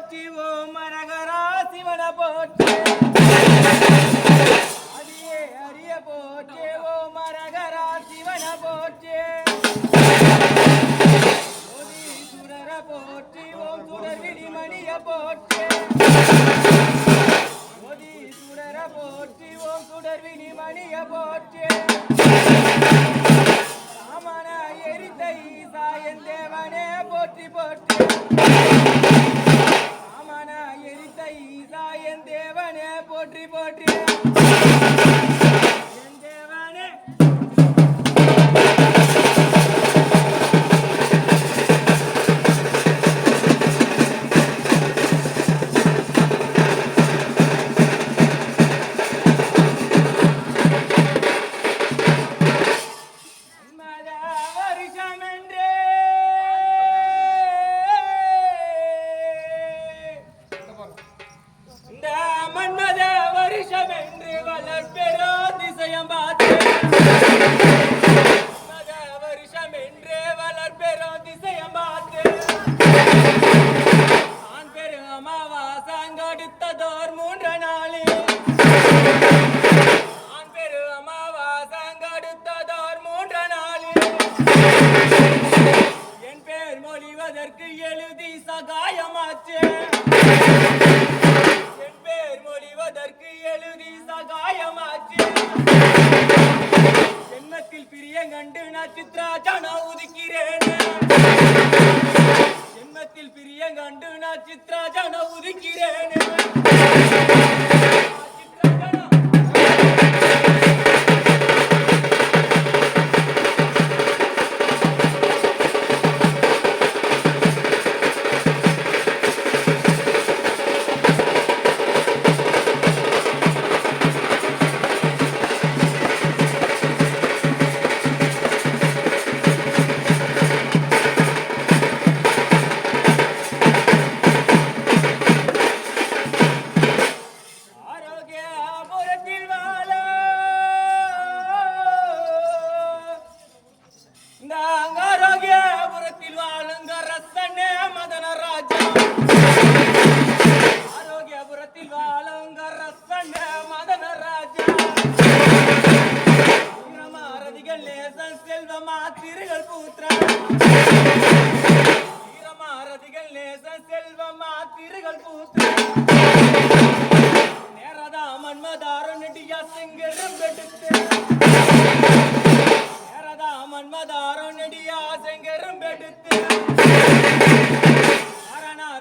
போற்றி ஓம் மரகரா சிவன போற்றி அடியே அரிய போற்றி ஓம் மரகரா சிவன போற்றி சுரர போற்றி ஓம் சுடர் விழிமணிய போற்றி சுரர போற்றி ஓம் சுடர் விழிமணிய போற்றி ராமன எரித்த ஈசா என் தேவனே போற்றி போற்றி ராமன எரித்த ஈசா என் தேவனே போற்றி போற்றி என் தேவனே எழுதி சகாயமாச்சே என் பேர் மொழிவதற்கு எழுதி சகாயமாச்சே ஜென்மத்தில் பிரிய கண்டு நட்சத்திராஜன உதிக்கிறேன் ஜென்மத்தில் பிரிய கண்டு நட்சத்திராஜன உதிக்கிறேன்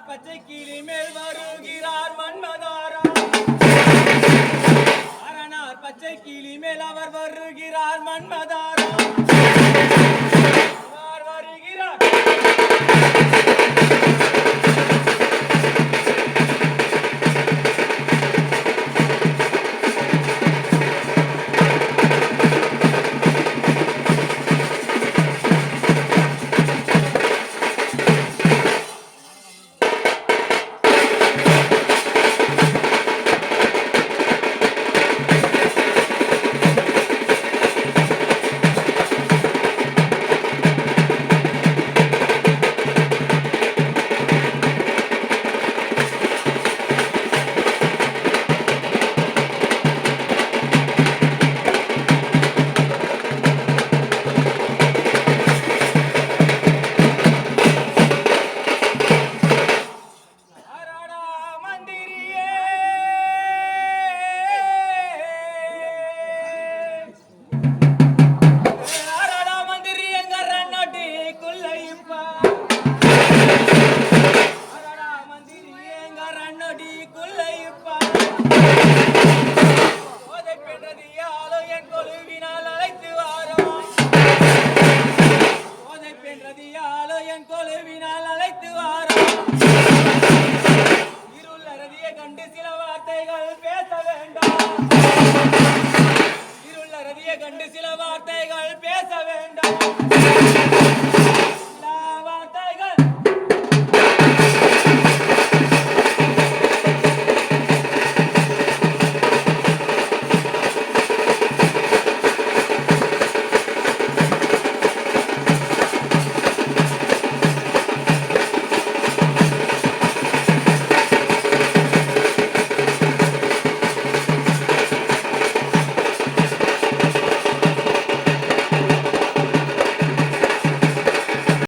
பச்சை கிளி மேல் வருகிறார் மன்மதாரா அரணார் பச்சை கிளி மேல் அவர் வருகிறார் மன்மதாரா வருகிறார் என் கொலுவினால் அழைத்து வாரா